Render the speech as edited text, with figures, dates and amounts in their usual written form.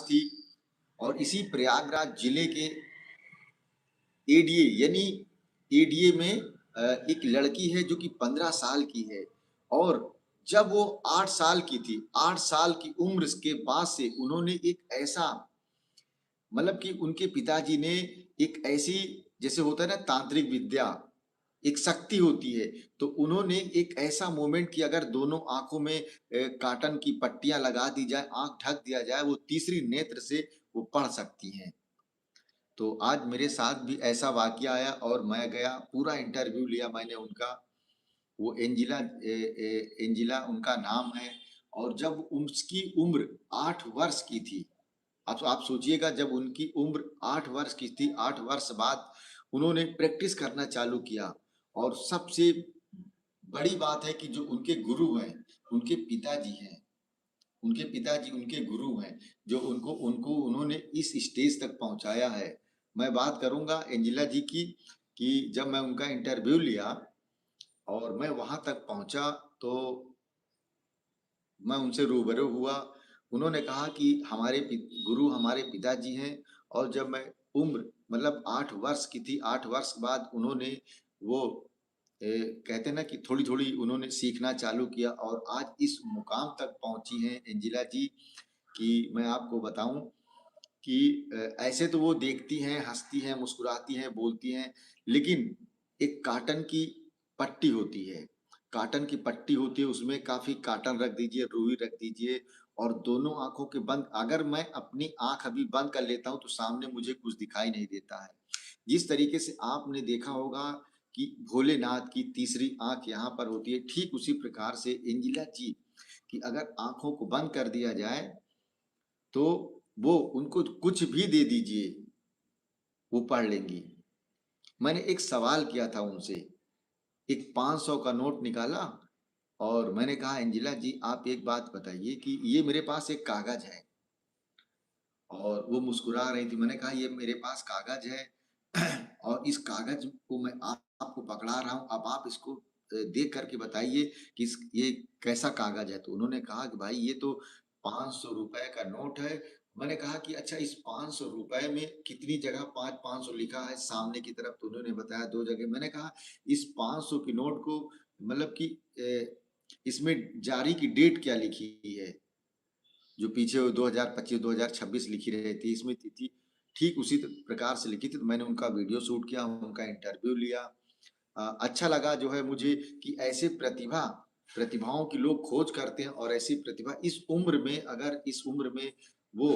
थी। और इसी प्रयागराज जिले के एडीए यानी एडीए में एक लड़की है जो कि 15 साल की है। और जब वो 8 साल की थी, 8 साल की उम्र के बाद से उन्होंने एक ऐसा मतलब कि उनके पिताजी ने एक ऐसी, जैसे होता है ना तांत्रिक विद्या, एक शक्ति होती है, तो उन्होंने एक ऐसा मोमेंट कि अगर दोनों आंखों में काटन की पट्टियां लगा दी जाए, आंख ढक दिया जाए, वो तीसरी नेत्र से वो पढ़ सकती हैं। तो आज मेरे साथ भी ऐसा वाकया आया और मैं गया, पूरा इंटरव्यू लिया मैंने उनका। वो एंजिला उनका नाम है। और जब उसकी उम्र 8 वर्ष की थी, अब आप सोचिएगा, जब उनकी उम्र 8 वर्ष की थी, 8 वर्ष बाद उन्होंने प्रैक्टिस करना चालू किया। और सबसे बड़ी बात है कि जो उनके गुरु हैं, उनके पिताजी हैं, उनके पिताजी उनके गुरु हैं, जो उनको उनको उन्होंने इस स्टेज तक पहुंचाया है। मैं बात करूंगा एंजिला जी की, कि जब मैं उनका इंटरव्यू लिया और मैं वहां तक पहुंचा, तो मैं उनसे रूबरू हुआ। उन्होंने कहा कि गुरु हमारे पिताजी हैं। और जब मैं उम्र मतलब 8 वर्ष की थी, 8 वर्ष बाद उन्होंने वो कहते हैं ना कि थोड़ी थोड़ी उन्होंने सीखना चालू किया और आज इस मुकाम तक पहुंची हैं एंजिला जी, कि मैं आपको बताऊं कि ऐसे तो वो देखती हैं, हंसती हैं, मुस्कुराती हैं, बोलती हैं, लेकिन एक काटन की पट्टी होती है, काटन की पट्टी होती है, उसमें काफी काटन रख दीजिए, रुई रख दीजिए, और दोनों आंखों के बंद, अगर मैं अपनी आंख अभी बंद कर लेता हूं तो सामने मुझे कुछ दिखाई नहीं देता है। जिस तरीके से आपने देखा होगा कि भोलेनाथ की तीसरी आंख यहाँ पर होती है, ठीक उसी प्रकार से एंजिला जी कि अगर आंखों को बंद कर दिया जाए तो वो उनको कुछ भी दे दीजिए, वो पढ़ लेंगी। मैंने एक सवाल किया था उनसे, एक 500 का नोट निकाला और मैंने कहा एंजिला जी आप एक बात बताइए कि ये मेरे पास एक कागज है। और वो मुस्कुरा रही थी। मैंने कहा ये मेरे पास कागज है और इस कागज को मैं आपको पकड़ा रहा हूँ, अब आप इसको देख करके बताइए कि ये कैसा कागज है। तो उन्होंने कहा कि भाई ये तो 500 रुपए का नोट है। मैंने कहा कि अच्छा इस 500 रुपए में कितनी जगह 500 लिखा है सामने की तरफ, तो उन्होंने बताया 2 जगह। मैंने कहा इस 500 की नोट को मतलब कि इसमें जारी की डेट क्या लिखी है, जो पीछे 2025 2026 लिखी रहती है, इसमें तिथि ठीक उसी प्रकार से लिखी थी। तो मैंने उनका वीडियो शूट किया, उनका इंटरव्यू लिया। अच्छा लगा जो है मुझे कि ऐसे प्रतिभाओं की लोग खोज करते हैं, और ऐसी प्रतिभा इस उम्र में, अगर इस उम्र में वो